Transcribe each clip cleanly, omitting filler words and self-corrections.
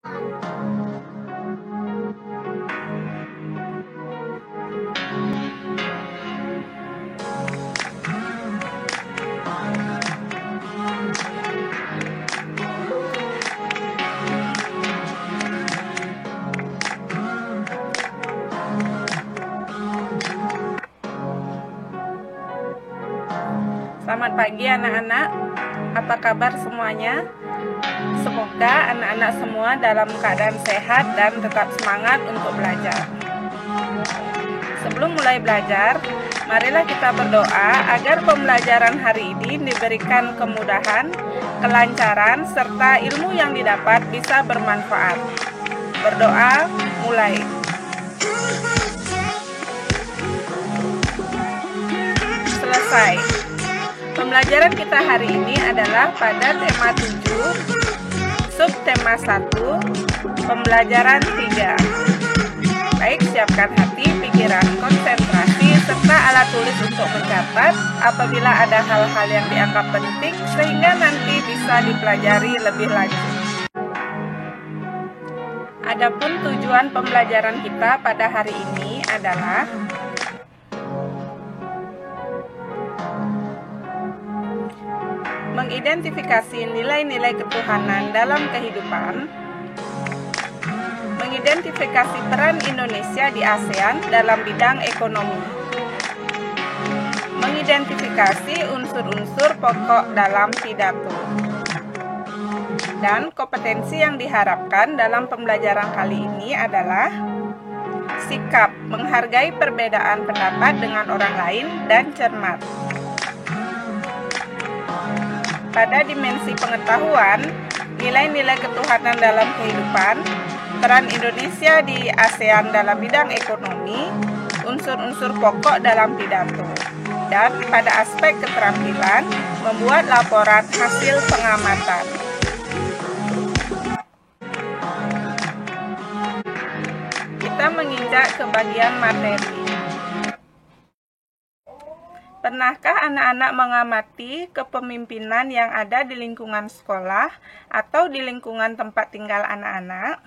Selamat pagi anak-anak, apa kabar semuanya? Semoga anak-anak semua dalam keadaan sehat dan tetap semangat untuk belajar. Sebelum mulai belajar, marilah kita berdoa agar pembelajaran hari ini diberikan kemudahan, kelancaran, serta ilmu yang didapat bisa bermanfaat. Berdoa, mulai. Selesai. Pembelajaran kita hari ini adalah pada tema 7, subtema 1, pembelajaran 3. Baik, siapkan hati, pikiran, konsentrasi, serta alat tulis untuk mencatat apabila ada hal-hal yang dianggap penting sehingga nanti bisa dipelajari lebih lanjut. Adapun tujuan pembelajaran kita pada hari ini adalah mengidentifikasi nilai-nilai ketuhanan dalam kehidupan, mengidentifikasi peran Indonesia di ASEAN dalam bidang ekonomi, mengidentifikasi unsur-unsur pokok dalam pidato, dan kompetensi yang diharapkan dalam pembelajaran kali ini adalah sikap menghargai perbedaan pendapat dengan orang lain dan cermat. Pada dimensi pengetahuan, nilai-nilai ketuhanan dalam kehidupan, peran Indonesia di ASEAN dalam bidang ekonomi, unsur-unsur pokok dalam pidato, dan pada aspek keterampilan, membuat laporan hasil pengamatan. Kita menginjak ke bagian materi. Pernahkah anak-anak mengamati kepemimpinan yang ada di lingkungan sekolah atau di lingkungan tempat tinggal anak-anak?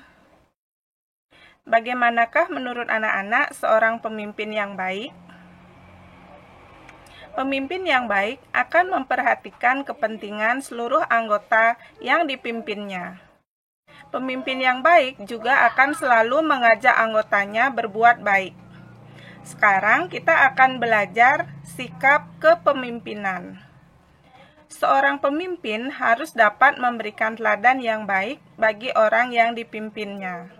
Bagaimanakah menurut anak-anak seorang pemimpin yang baik? Pemimpin yang baik akan memperhatikan kepentingan seluruh anggota yang dipimpinnya. Pemimpin yang baik juga akan selalu mengajak anggotanya berbuat baik. Sekarang kita akan belajar sikap kepemimpinan. Seorang pemimpin harus dapat memberikan teladan yang baik bagi orang yang dipimpinnya.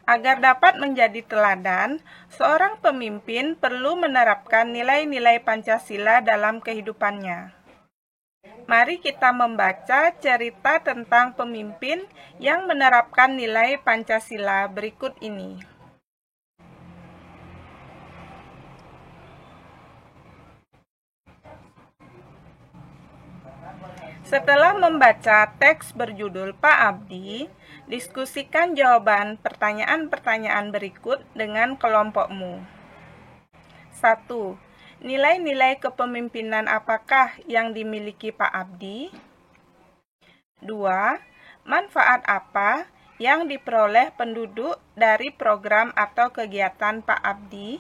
Agar dapat menjadi teladan, seorang pemimpin perlu menerapkan nilai-nilai Pancasila dalam kehidupannya. Mari kita membaca cerita tentang pemimpin yang menerapkan nilai Pancasila berikut ini. Setelah membaca teks berjudul Pak Abdi, diskusikan jawaban pertanyaan-pertanyaan berikut dengan kelompokmu. 1. Nilai-nilai kepemimpinan apakah yang dimiliki Pak Abdi? 2. Manfaat apa yang diperoleh penduduk dari program atau kegiatan Pak Abdi?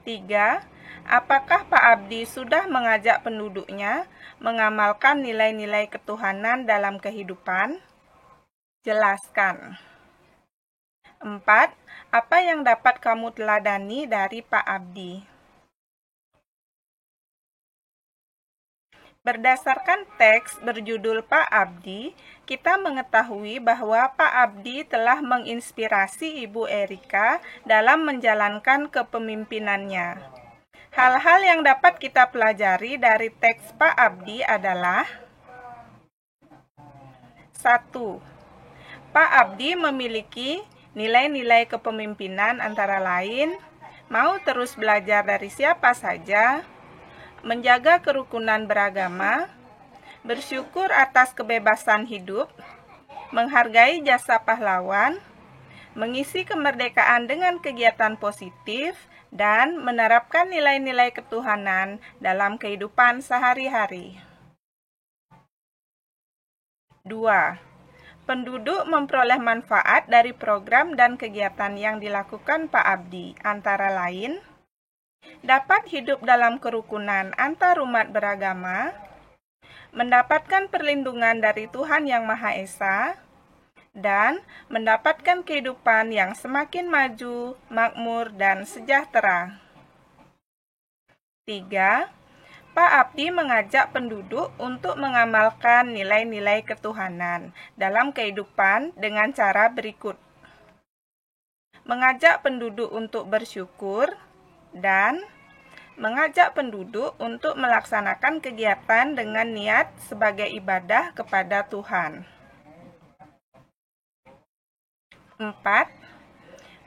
3. Apakah Pak Abdi sudah mengajak penduduknya mengamalkan nilai-nilai ketuhanan dalam kehidupan? Jelaskan. 4. Apa yang dapat kamu teladani dari Pak Abdi? Berdasarkan teks berjudul Pak Abdi, kita mengetahui bahwa Pak Abdi telah menginspirasi Ibu Erika dalam menjalankan kepemimpinannya. Hal-hal yang dapat kita pelajari dari teks Pak Abdi adalah 1. Pak Abdi memiliki nilai-nilai kepemimpinan antara lain mau terus belajar dari siapa saja, menjaga kerukunan beragama, bersyukur atas kebebasan hidup, menghargai jasa pahlawan, mengisi kemerdekaan dengan kegiatan positif, dan menerapkan nilai-nilai ketuhanan dalam kehidupan sehari-hari. 2. Penduduk memperoleh manfaat dari program dan kegiatan yang dilakukan Pak Abdi, antara lain dapat hidup dalam kerukunan antar umat beragama, mendapatkan perlindungan dari Tuhan Yang Maha Esa, dan mendapatkan kehidupan yang semakin maju, makmur, dan sejahtera. 3. Pak Abdi mengajak penduduk untuk mengamalkan nilai-nilai ketuhanan dalam kehidupan dengan cara berikut. Mengajak penduduk untuk bersyukur dan mengajak penduduk untuk melaksanakan kegiatan dengan niat sebagai ibadah kepada Tuhan. 4.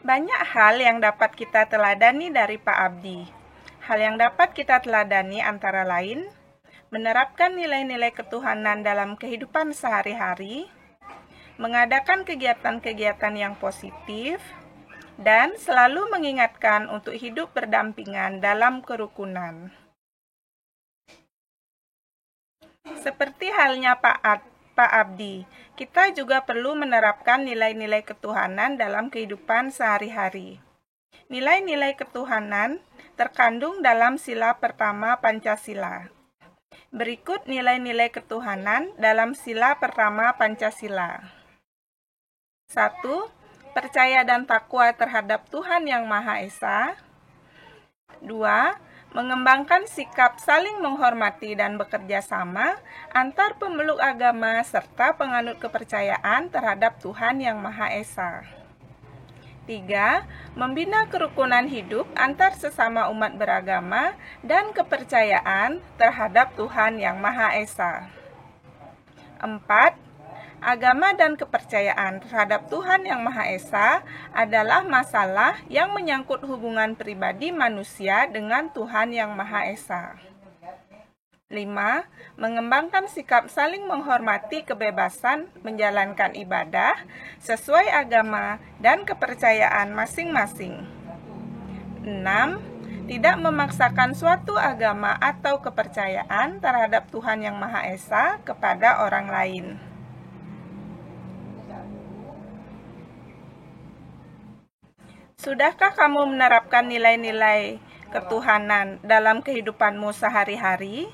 Banyak hal yang dapat kita teladani dari Pak Abdi. Hal yang dapat kita teladani antara lain, menerapkan nilai-nilai ketuhanan dalam kehidupan sehari-hari, mengadakan kegiatan-kegiatan yang positif, dan selalu mengingatkan untuk hidup berdampingan dalam kerukunan. Seperti halnya Pak Abdi, kita juga perlu menerapkan nilai-nilai ketuhanan dalam kehidupan sehari-hari. Nilai-nilai ketuhanan terkandung dalam sila pertama Pancasila. Berikut nilai-nilai ketuhanan dalam sila pertama Pancasila. 1. Percaya dan takwa terhadap Tuhan Yang Maha Esa. 2. Mengembangkan sikap saling menghormati dan bekerja sama antar pemeluk agama serta penganut kepercayaan terhadap Tuhan Yang Maha Esa. 3. Membina kerukunan hidup antar sesama umat beragama dan kepercayaan terhadap Tuhan Yang Maha Esa. 4. Agama dan kepercayaan terhadap Tuhan Yang Maha Esa adalah masalah yang menyangkut hubungan pribadi manusia dengan Tuhan Yang Maha Esa. 5. Mengembangkan sikap saling menghormati kebebasan menjalankan ibadah sesuai agama dan kepercayaan masing-masing. 6. Tidak memaksakan suatu agama atau kepercayaan terhadap Tuhan Yang Maha Esa kepada orang lain. Sudahkah kamu menerapkan nilai-nilai ketuhanan dalam kehidupanmu sehari-hari?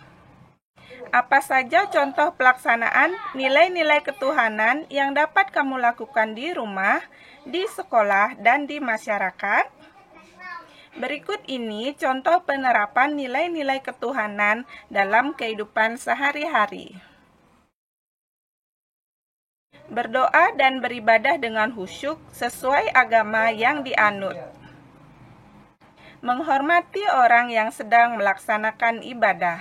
Apa saja contoh pelaksanaan nilai-nilai ketuhanan yang dapat kamu lakukan di rumah, di sekolah, dan di masyarakat? Berikut ini contoh penerapan nilai-nilai ketuhanan dalam kehidupan sehari-hari. Berdoa dan beribadah dengan khusyuk sesuai agama yang dianut. Menghormati orang yang sedang melaksanakan ibadah.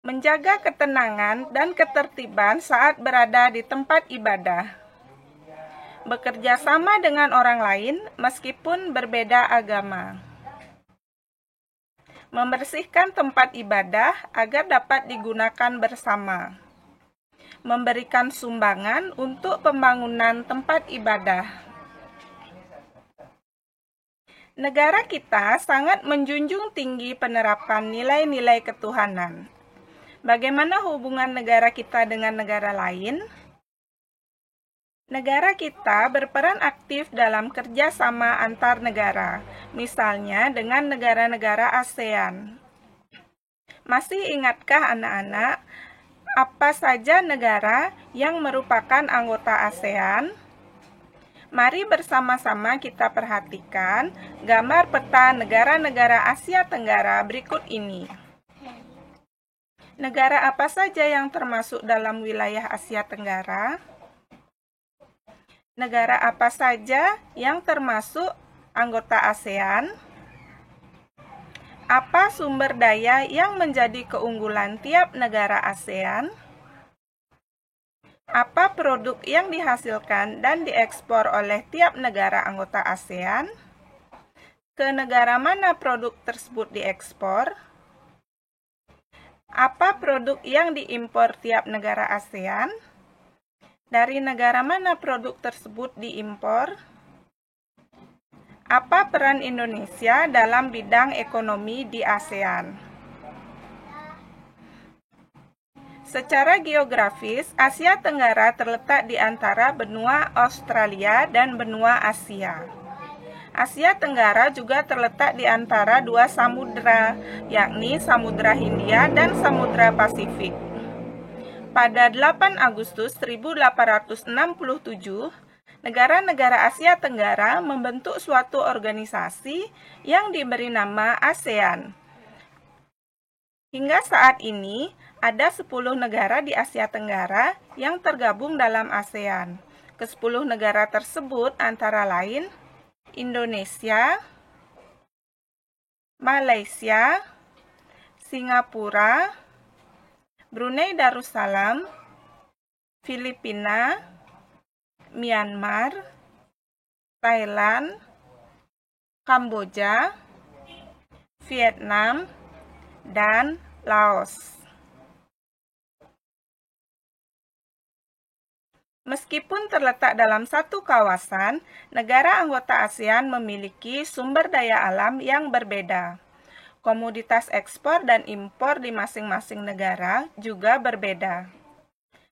Menjaga ketenangan dan ketertiban saat berada di tempat ibadah. Bekerja sama dengan orang lain meskipun berbeda agama. Membersihkan tempat ibadah agar dapat digunakan bersama. Memberikan sumbangan untuk pembangunan tempat ibadah. Negara kita sangat menjunjung tinggi penerapan nilai-nilai ketuhanan. Bagaimana hubungan negara kita dengan negara lain? Negara kita berperan aktif dalam kerjasama antar negara, misalnya dengan negara-negara ASEAN. Masih ingatkah anak-anak, apa saja negara yang merupakan anggota ASEAN? Mari bersama-sama kita perhatikan gambar peta negara-negara Asia Tenggara berikut ini. Negara apa saja yang termasuk dalam wilayah Asia Tenggara? Negara apa saja yang termasuk anggota ASEAN? Apa sumber daya yang menjadi keunggulan tiap negara ASEAN? Apa produk yang dihasilkan dan diekspor oleh tiap negara anggota ASEAN? Ke negara mana produk tersebut diekspor? Apa produk yang diimpor tiap negara ASEAN? Dari negara mana produk tersebut diimpor? Apa peran Indonesia dalam bidang ekonomi di ASEAN? Secara geografis, Asia Tenggara terletak di antara benua Australia dan benua Asia. Asia Tenggara juga terletak di antara dua samudra, yakni Samudra Hindia dan Samudra Pasifik. Pada 8 Agustus 1867, negara-negara Asia Tenggara membentuk suatu organisasi yang diberi nama ASEAN. Hingga saat ini, ada 10 negara di Asia Tenggara yang tergabung dalam ASEAN. Ke-10 negara tersebut antara lain Indonesia, Malaysia, Singapura, Brunei Darussalam, Filipina, Myanmar, Thailand, Kamboja, Vietnam, dan Laos. Meskipun terletak dalam satu kawasan, negara anggota ASEAN memiliki sumber daya alam yang berbeda. Komoditas ekspor dan impor di masing-masing negara juga berbeda.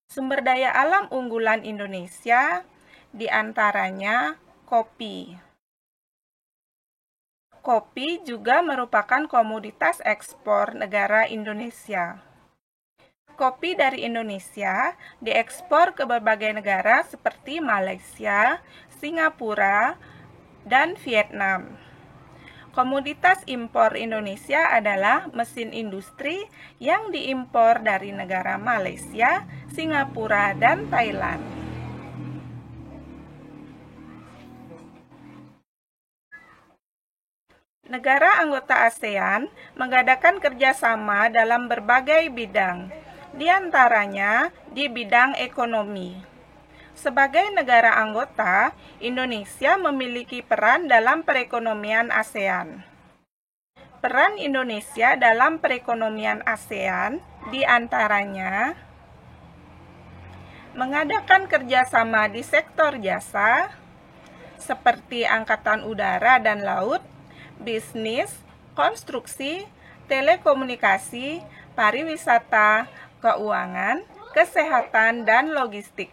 Sumber daya alam unggulan Indonesia diantaranya kopi. Kopi juga merupakan komoditas ekspor negara Indonesia. Kopi dari Indonesia diekspor ke berbagai negara seperti Malaysia, Singapura, dan Vietnam. Komoditas impor Indonesia adalah mesin industri yang diimpor dari negara Malaysia, Singapura, dan Thailand. Negara anggota ASEAN mengadakan kerjasama dalam berbagai bidang, di antaranya di bidang ekonomi. Sebagai negara anggota, Indonesia memiliki peran dalam perekonomian ASEAN. Peran Indonesia dalam perekonomian ASEAN di antaranya mengadakan kerjasama di sektor jasa, seperti angkatan udara dan laut, bisnis, konstruksi, telekomunikasi, pariwisata, keuangan, kesehatan, dan logistik.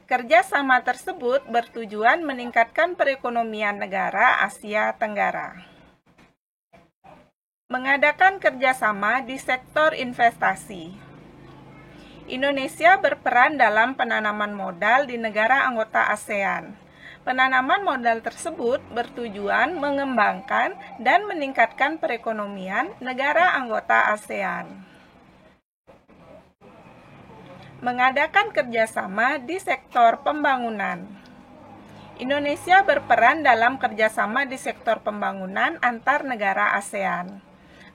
Kerjasama tersebut bertujuan meningkatkan perekonomian negara Asia Tenggara. Mengadakan kerjasama di sektor investasi. Indonesia berperan dalam penanaman modal di negara anggota ASEAN. Penanaman modal tersebut bertujuan mengembangkan dan meningkatkan perekonomian negara anggota ASEAN. Mengadakan kerjasama di sektor pembangunan. Indonesia berperan dalam kerjasama di sektor pembangunan antar negara ASEAN.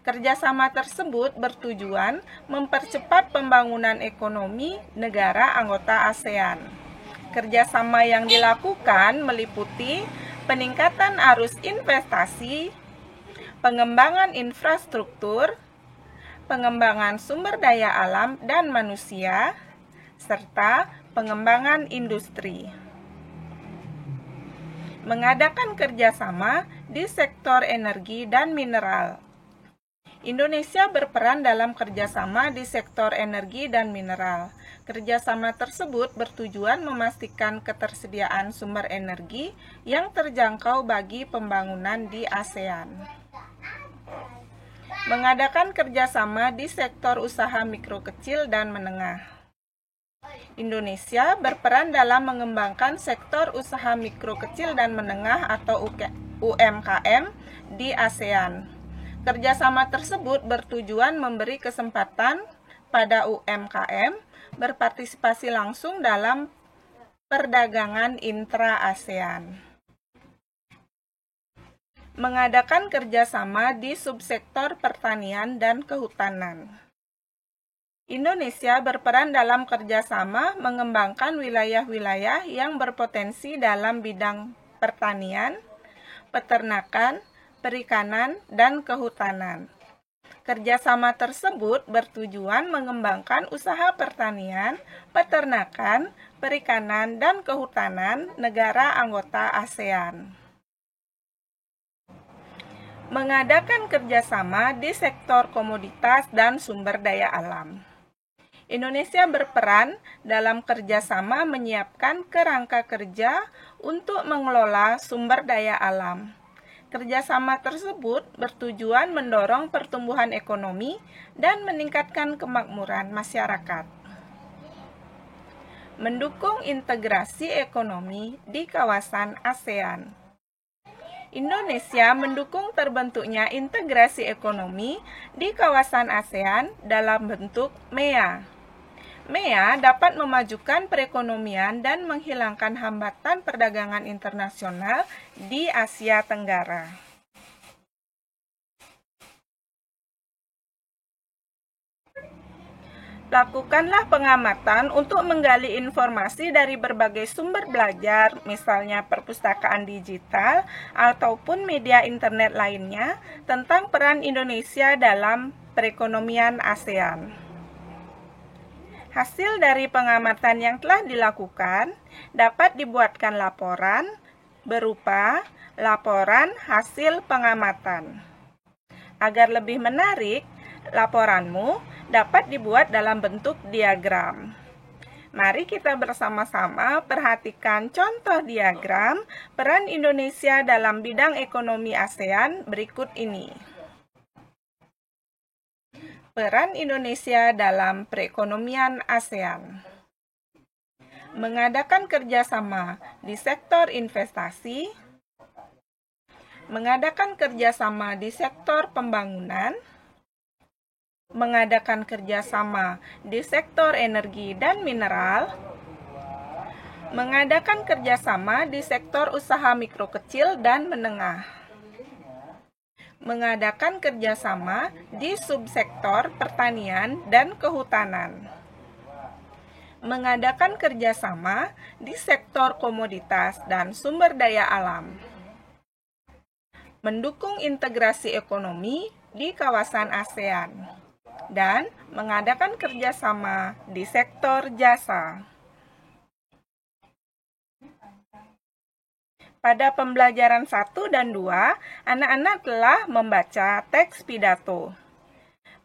Kerjasama tersebut bertujuan mempercepat pembangunan ekonomi negara anggota ASEAN. Kerjasama yang dilakukan meliputi peningkatan arus investasi, pengembangan infrastruktur, pengembangan sumber daya alam dan manusia, serta pengembangan industri. Mengadakan kerjasama di sektor energi dan mineral. Indonesia berperan dalam kerjasama di sektor energi dan mineral. Kerjasama tersebut bertujuan memastikan ketersediaan sumber energi yang terjangkau bagi pembangunan di ASEAN. Mengadakan kerjasama di sektor usaha mikro kecil dan menengah. Indonesia berperan dalam mengembangkan sektor usaha mikro kecil dan menengah atau UMKM di ASEAN. Kerjasama tersebut bertujuan memberi kesempatan pada UMKM berpartisipasi langsung dalam perdagangan intra-ASEAN. Mengadakan kerjasama di subsektor pertanian dan kehutanan. Indonesia berperan dalam kerjasama mengembangkan wilayah-wilayah yang berpotensi dalam bidang pertanian, peternakan, perikanan, dan kehutanan. Kerjasama tersebut bertujuan mengembangkan usaha pertanian, peternakan, perikanan, dan kehutanan negara anggota ASEAN. Mengadakan kerjasama di sektor komoditas dan sumber daya alam. Indonesia berperan dalam kerjasama menyiapkan kerangka kerja untuk mengelola sumber daya alam. Kerjasama tersebut bertujuan mendorong pertumbuhan ekonomi dan meningkatkan kemakmuran masyarakat. Mendukung integrasi ekonomi di kawasan ASEAN. Indonesia mendukung terbentuknya integrasi ekonomi di kawasan ASEAN dalam bentuk MEA. MEA dapat memajukan perekonomian dan menghilangkan hambatan perdagangan internasional di Asia Tenggara. Lakukanlah pengamatan untuk menggali informasi dari berbagai sumber belajar, misalnya perpustakaan digital ataupun media internet lainnya, tentang peran Indonesia dalam perekonomian ASEAN. Hasil dari pengamatan yang telah dilakukan dapat dibuatkan laporan berupa laporan hasil pengamatan. Agar lebih menarik, laporanmu dapat dibuat dalam bentuk diagram. Mari kita bersama-sama perhatikan contoh diagram peran Indonesia dalam bidang ekonomi ASEAN berikut ini. Peran Indonesia dalam perekonomian ASEAN. Mengadakan kerjasama di sektor investasi, mengadakan kerjasama di sektor pembangunan, mengadakan kerjasama di sektor energi dan mineral, mengadakan kerjasama di sektor usaha mikro kecil dan menengah, mengadakan kerjasama di subsektor pertanian dan kehutanan, mengadakan kerjasama di sektor komoditas dan sumber daya alam, mendukung integrasi ekonomi di kawasan ASEAN, dan mengadakan kerjasama di sektor jasa. Pada pembelajaran 1 dan 2, anak-anak telah membaca teks pidato.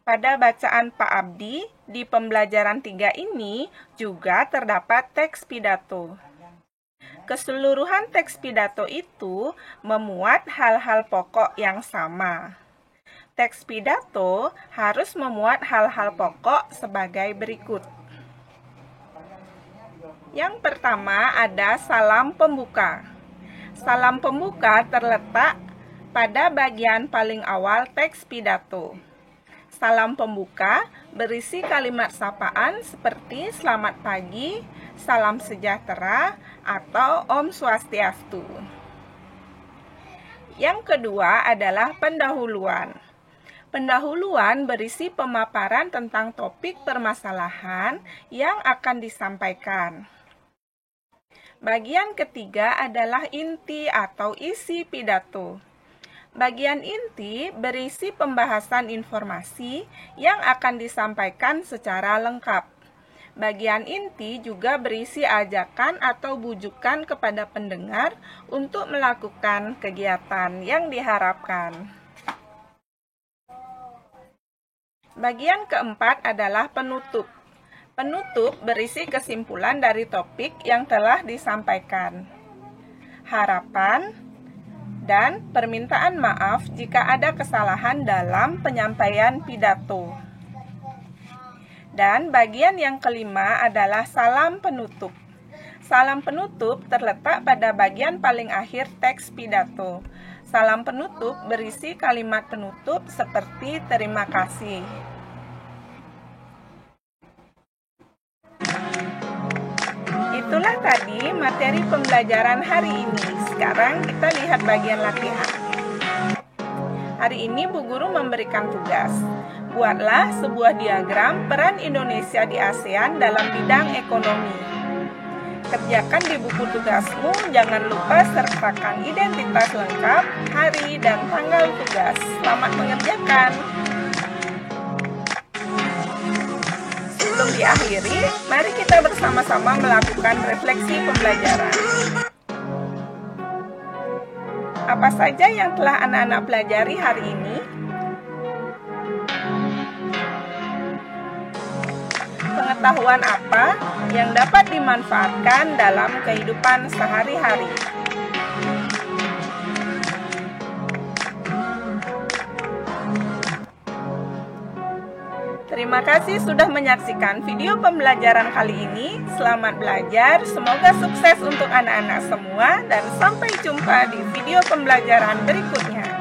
Pada bacaan Pak Abdi, di pembelajaran 3 ini juga terdapat teks pidato. Keseluruhan teks pidato itu memuat hal-hal pokok yang sama. Teks pidato harus memuat hal-hal pokok sebagai berikut. Yang pertama ada salam pembuka. Salam pembuka terletak pada bagian paling awal teks pidato. Salam pembuka berisi kalimat sapaan seperti selamat pagi, salam sejahtera, atau Om Swastiastu. Yang kedua adalah pendahuluan. Pendahuluan berisi pemaparan tentang topik permasalahan yang akan disampaikan. Bagian ketiga adalah inti atau isi pidato. Bagian inti berisi pembahasan informasi yang akan disampaikan secara lengkap. Bagian inti juga berisi ajakan atau bujukan kepada pendengar untuk melakukan kegiatan yang diharapkan. Bagian keempat adalah penutup. Penutup berisi kesimpulan dari topik yang telah disampaikan, harapan, dan permintaan maaf jika ada kesalahan dalam penyampaian pidato. Dan bagian yang kelima adalah salam penutup. Salam penutup terletak pada bagian paling akhir teks pidato. Salam penutup berisi kalimat penutup seperti terima kasih. Itulah tadi materi pembelajaran hari ini. Sekarang kita lihat bagian latihan. Hari ini Bu Guru memberikan tugas. Buatlah sebuah diagram peran Indonesia di ASEAN dalam bidang ekonomi. Kerjakan di buku tugasmu, jangan lupa sertakan identitas lengkap, hari, dan tanggal tugas. Selamat mengerjakan. Sebelum diakhiri, mari kita bersama-sama melakukan refleksi pembelajaran. Apa saja yang telah anak-anak pelajari hari ini? pengetahuan apa yang dapat dimanfaatkan dalam kehidupan sehari-hari. Terima kasih sudah menyaksikan video pembelajaran kali ini. Selamat belajar, semoga sukses untuk anak-anak semua, dan sampai jumpa di video pembelajaran berikutnya.